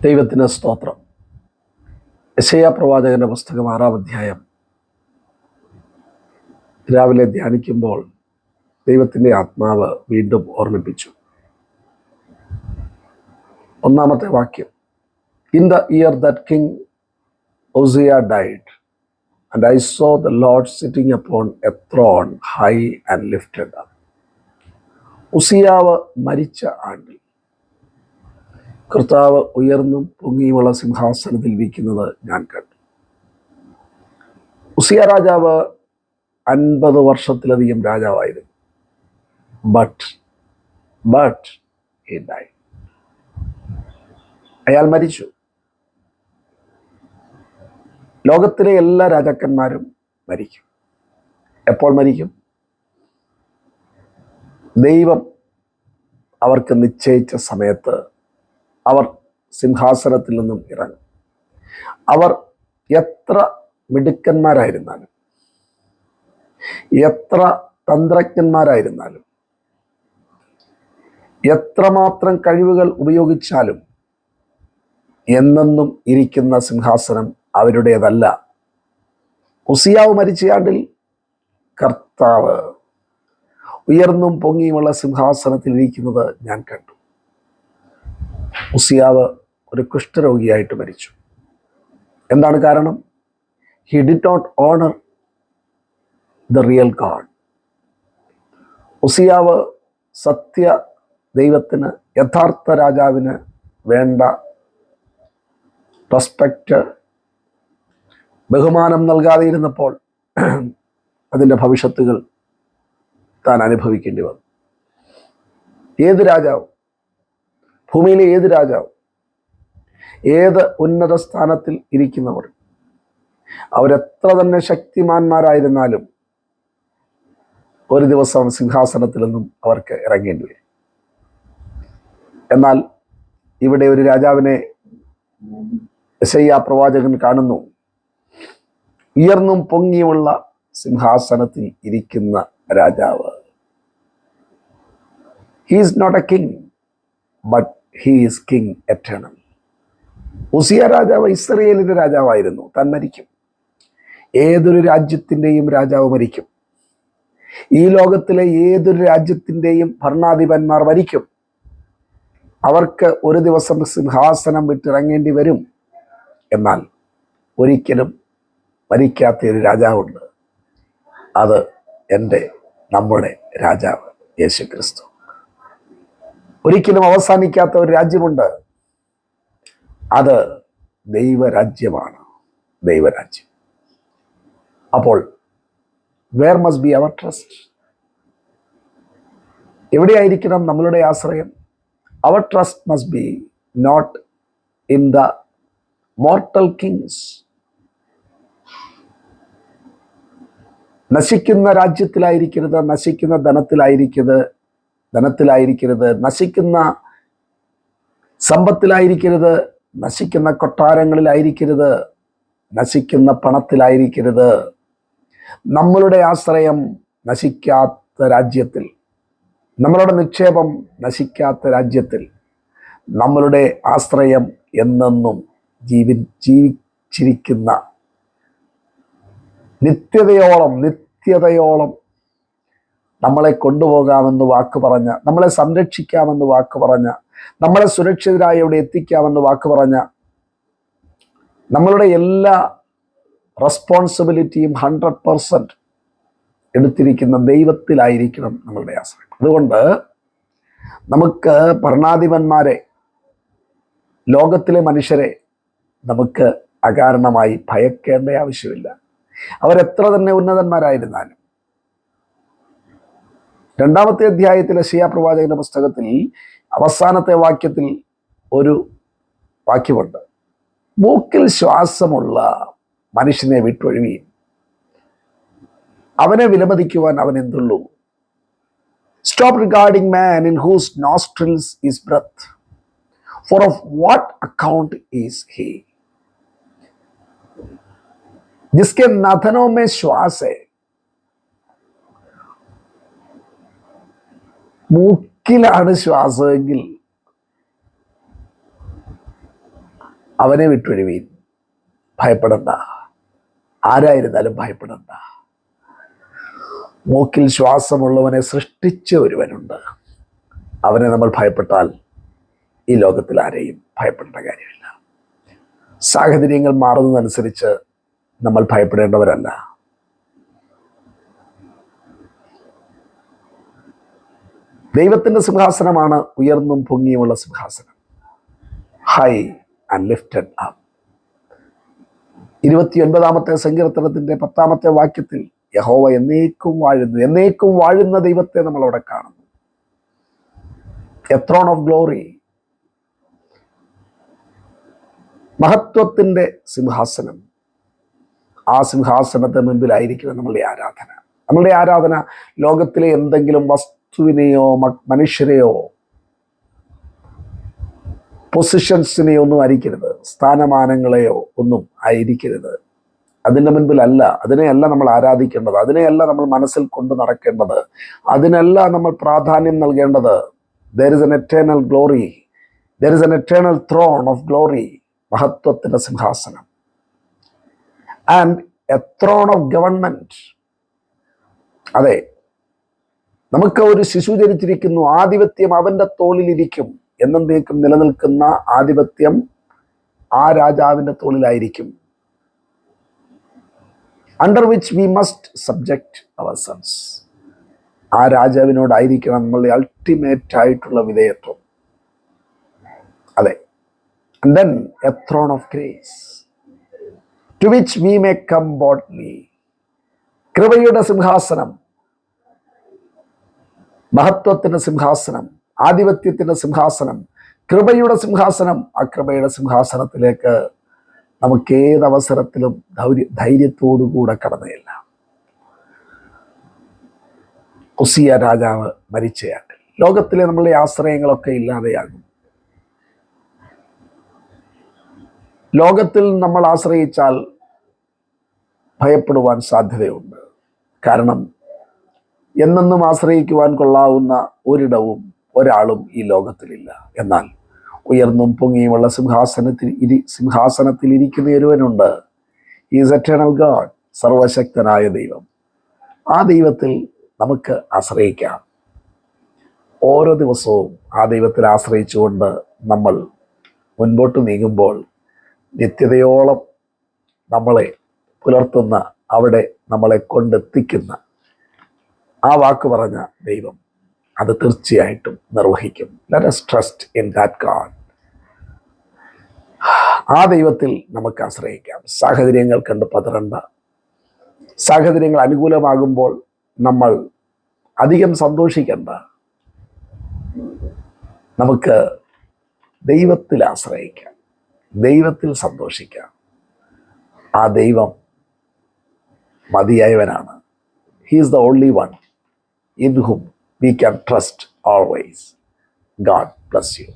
ദൈവത്തിന് സ്തോത്രം. യെശയ്യാ പ്രവാചകന്റെ പുസ്തകം 6-ാം അധ്യായം രാവിലെ ധ്യാനിക്കുമ്പോൾ ദൈവത്തിൻ്റെ ആത്മാവ് വീണ്ടും ഓർമ്മിപ്പിച്ചു. 1-ാമത്തെ വാക്യം, in the year that king Uzziah died, and I saw the Lord sitting upon a throne high and lifted up. ഉസിയാവ് മരിച്ച ആണ്ടിൽ കർത്താവ് ഉയർന്നും പൊങ്ങിയുമുള്ള സിംഹാസനത്തിൽ ഇരിക്കുന്നത് ഞാൻ കണ്ടു. ഉസിയ രാജാവ് 50 വർഷത്തിലധികം രാജാവായിരുന്നു. But he died. അയാൾ മരിച്ചു. ലോകത്തിലെ എല്ലാ രാജാക്കന്മാരും മരിക്കും. എപ്പോൾ മരിക്കും? ദൈവം അവർക്ക് നിശ്ചയിച്ച സമയത്ത് അവർ സിംഹാസനത്തിൽ നിന്നും ഇറങ്ങും. അവർ എത്ര മിടുക്കന്മാരായിരുന്നാലും, എത്ര തന്ത്രജ്ഞന്മാരായിരുന്നാലും, എത്രമാത്രം കഴിവുകൾ ഉപയോഗിച്ചാലും എന്നെന്നും ഇരിക്കുന്ന സിംഹാസനം അവരുടേതല്ല. ഉസിയാവ് മരിച്ചയാണ്ടിൽ കർത്താവ് ഉയർന്നും പൊങ്ങിയുമുള്ള സിംഹാസനത്തിൽ ഇരിക്കുന്നത് ഞാൻ കണ്ടു. ഉസിയാവ് ഒരു കുഷ്ഠരോഗിയായിട്ട് മരിച്ചു. എന്താണ് കാരണം? He did not honour the real God. ഉസിയാവ് സത്യ ദൈവത്തിന്, യഥാർത്ഥ രാജാവിന് വേണ്ട റെസ്പെക്റ്റ്, ബഹുമാനം നൽകാതെ ഇരുന്നപ്പോൾ അതിൻ്റെ ഭവിഷ്യത്തുകൾ താൻ അനുഭവിക്കേണ്ടി വന്നു. ഏത് രാജാവും, ഭൂമിയിലെ ഏത് രാജാവും, ഏത് ഉന്നത സ്ഥാനത്തിൽ ഇരിക്കുന്നവർ, അവരെത്ര തന്നെ ശക്തിമാന്മാരായിരുന്നാലും ഒരു ദിവസം സിംഹാസനത്തിൽ നിന്നും അവർക്ക് ഇറങ്ങേണ്ടി വരും. എന്നാൽ ഇവിടെ ഒരു രാജാവിനെ യെശയ്യാ പ്രവാചകൻ കാണുന്നു. ഉയർന്നും പൊങ്ങിയുമുള്ള സിംഹാസനത്തിൽ ഇരിക്കുന്ന രാജാവ്. He is not a king, but he is king eternal. Uzziah രാജാവ് ഇസ്രയേലിന്റെ രാജാവായിരുന്നു. താൻ മരിക്കും. ഏതൊരു രാജ്യത്തിൻ്റെയും രാജാവ് മരിക്കും. ഈ ലോകത്തിലെ ഏതൊരു രാജ്യത്തിൻ്റെയും ഭരണാധിപന്മാർ മരിക്കും. അവർക്ക് ഒരു ദിവസം സിംഹാസനം വിട്ടിറങ്ങേണ്ടി വരും. എന്നാൽ ഒരിക്കലും മരിക്കാത്ത ഒരു രാജാവുണ്ട്. അത് നമ്മുടെ രാജാവ് യേശു ക്രിസ്തു. ഒരിക്കലും അവസാനിക്കാത്ത ഒരു രാജ്യമുണ്ട്. അത് ദൈവരാജ്യമാണ്. ദൈവരാജ്യം. അപ്പോൾ where must be our trust? എവിടെയായിരിക്കണം നമ്മളുടെ ആശ്രയം? Our trust must be not in the mortal kings. നശിക്കുന്ന രാജ്യത്തിലായിരിക്കരുത്, നശിക്കുന്ന ധനത്തിലായിരിക്കരുത്, നശിക്കുന്ന സമ്പത്തിലായിരിക്കരുത്, നശിക്കുന്ന കൊട്ടാരങ്ങളിലായിരിക്കരുത്, നശിക്കുന്ന പണത്തിലായിരിക്കരുത്. നമ്മളുടെ ആശ്രയം നശിക്കാത്ത രാജ്യത്തിൽ, നമ്മളുടെ നിക്ഷേപം നശിക്കാത്ത രാജ്യത്തിൽ, നമ്മളുടെ ആശ്രയം എന്നെന്നും ജീവിച്ചിരിക്കുന്ന നിത്യതയോളം നമ്മളെ കൊണ്ടുപോകാമെന്ന് വാക്ക് പറഞ്ഞ, നമ്മളെ സംരക്ഷിക്കാമെന്ന് വാക്ക് പറഞ്ഞ, നമ്മളെ സുരക്ഷിതരായി ഇവിടെ എത്തിക്കാമെന്ന് വാക്ക് പറഞ്ഞ, നമ്മളുടെ എല്ലാ റെസ്പോൺസിബിലിറ്റിയും 100% എടുത്തിരിക്കുന്ന ദൈവത്തിലായിരിക്കണം നമ്മളുടെ ആശ്രയം. അതുകൊണ്ട് നമുക്ക് ഭരണാധിപന്മാരെ, ലോകത്തിലെ മനുഷ്യരെ നമുക്ക് അകാരണമായി ഭയക്കേണ്ട ആവശ്യമില്ല. അവരെത്ര തന്നെ ഉന്നതന്മാരായിരുന്നാലും. 2-ാമത്തെ അധ്യായത്തിലെ യെശയ്യാ പ്രവാചകന്റെ പുസ്തകത്തിൽ അവസാനത്തെ വാക്യത്തിൽ ഒരു വാക്യമുണ്ട്. മൂക്കിൽ ശ്വാസമുള്ള മനുഷ്യനെ വിട്ടൊഴിവീൻ, അവനെ വിലമതിക്കുവാൻ അവൻ എന്തുള്ളൂ. Stop regarding man in whose nostrils is breath, for of what account is he. जिसके नाथनों में श्वास है. മൂക്കിലാണ് ശ്വാസമെങ്കിൽ അവനെ വിട്ടൊഴിവീൻ. ഭയപ്പെടണ്ട. ആരായിരുന്നാലും ഭയപ്പെടണ്ട. മൂക്കിൽ ശ്വാസമുള്ളവനെ സൃഷ്ടിച്ച ഒരുവനുണ്ട്. അവനെ നമ്മൾ ഭയപ്പെട്ടാൽ ഈ ലോകത്തിൽ ആരെയും ഭയപ്പെടേണ്ട കാര്യമില്ല. സാഹചര്യങ്ങൾ മാറുന്നതനുസരിച്ച് നമ്മൾ ഭയപ്പെടേണ്ടവരല്ല. ദൈവത്തിൻ്റെ സിംഹാസനമാണ് ഉയർന്നും പൊങ്ങിയുമുള്ള സിംഹാസനം. High and lifted up. 29-ാമത്തെ സങ്കീർത്തനത്തിൻ്റെ 10-ാമത്തെ വാക്യത്തിൽ യഹോവ എന്നേക്കും വാഴുന്നു. എന്നേക്കും വാഴുന്ന ദൈവത്തെ നമ്മൾ അവിടെ കാണുന്നു. A throne of glory. മഹത്വത്തിൻ്റെ സിംഹാസനം. ആ സിംഹാസനത്തിന് മുൻപിലായിരിക്കണം നമ്മളുടെ ആരാധന. നമ്മളുടെ ആരാധന ലോകത്തിലെ എന്തെങ്കിലും വസ്തുവിനെയോ മനുഷ്യരെയോ പൊസിഷൻസിനെയോ ഒന്നും ആയിരിക്കരുത്. സ്ഥാനമാനങ്ങളെയോ ഒന്നും ആയിരിക്കരുത്. അതിൻ്റെ മുൻപിലല്ല. അതിനെയല്ല നമ്മൾ ആരാധിക്കേണ്ടത്. അതിനെയല്ല നമ്മൾ മനസ്സിൽ കൊണ്ട് നടക്കേണ്ടത്. അതിനല്ല നമ്മൾ പ്രാധാന്യം നൽകേണ്ടത്. there is an eternal glory. there is an eternal throne of glory. മഹത്വത്തിൻ്റെ സിംഹാസനം. And A throne of government. അതെ, നമുക്ക് ഒരു ശിശു ജനിച്ചിരിക്കുന്നു. ആധിപത്യം അവൻ്റെ തോളിലിരിക്കും. എന്നേക്കും നിലനിൽക്കുന്ന ആധിപത്യം ആ രാജാവിൻ്റെ തോളിലായിരിക്കും. Under which we must subject ourselves. ആ രാജാവിനോടായിരിക്കണം നമ്മളുടെ അൾട്ടിമേറ്റ് ആയിട്ടുള്ള വിധേയത്വം. അതെ. And then a throne of grace to which we may come boldly. കൃപയുടെ സിംഹാസനം, മഹത്വത്തിൻ്റെ സിംഹാസനം, ആധിപത്യത്തിൻ്റെ സിംഹാസനം, കൃപയുടെ സിംഹാസനം. ആ കൃപയുടെ സിംഹാസനത്തിലേക്ക് നമുക്ക് ഏതവസരത്തിലും ധൈര്യത്തോടുകൂടെ കടന്നുചെല്ല. ഉസിയ രാജാവ് മരിച്ചയാണ്ടിൽ ലോകത്തിലെ നമ്മളുടെ ആശ്രയങ്ങളൊക്കെ ഇല്ലാതെയാകും. ലോകത്തിൽ നമ്മൾ ആശ്രയിച്ചാൽ ഭയപ്പെടുവാൻ സാധ്യതയുണ്ട്. കാരണം എന്നെന്നും ആശ്രയിക്കുവാൻ കൊള്ളാവുന്ന ഒരിടവും ഒരാളും ഈ ലോകത്തിലില്ല. എന്നാൽ ഉയർന്നും പൊങ്ങിയുമുള്ള സിംഹാസനത്തിൽ ഇരിക്കുന്ന ഒരുവനുണ്ട്. Is eternal God. സർവശക്തനായ ദൈവം. ആ ദൈവത്തിൽ നമുക്ക് ആശ്രയിക്കാം. ഓരോ ദിവസവും ആ ദൈവത്തിൽ ആശ്രയിച്ചുകൊണ്ട് നമ്മൾ മുൻപോട്ട് നീങ്ങുമ്പോൾ നിത്യതയോളം നമ്മളെ പുലർത്തുന്ന, അവിടെ നമ്മളെ കൊണ്ടെത്തിക്കുന്ന ആ വാക്ക് പറഞ്ഞ ദൈവം അത് തീർച്ചയായിട്ടും നിർവഹിക്കും. Let us trust in that God. ആ ദൈവത്തിൽ നമുക്ക് ആശ്രയിക്കാം. സാഹചര്യങ്ങൾ കണ്ട് പതറണ്ട. സാഹചര്യങ്ങൾ അനുകൂലമാകുമ്പോൾ നമ്മൾ അധികം സന്തോഷിക്കേണ്ട. നമുക്ക് ദൈവത്തിൽ ആശ്രയിക്കാം, ദൈവത്തിൽ സന്തോഷിക്കാം. ആ ദൈവം മതിയായവനാണ്. He is the only one in whom we can trust always. God bless you.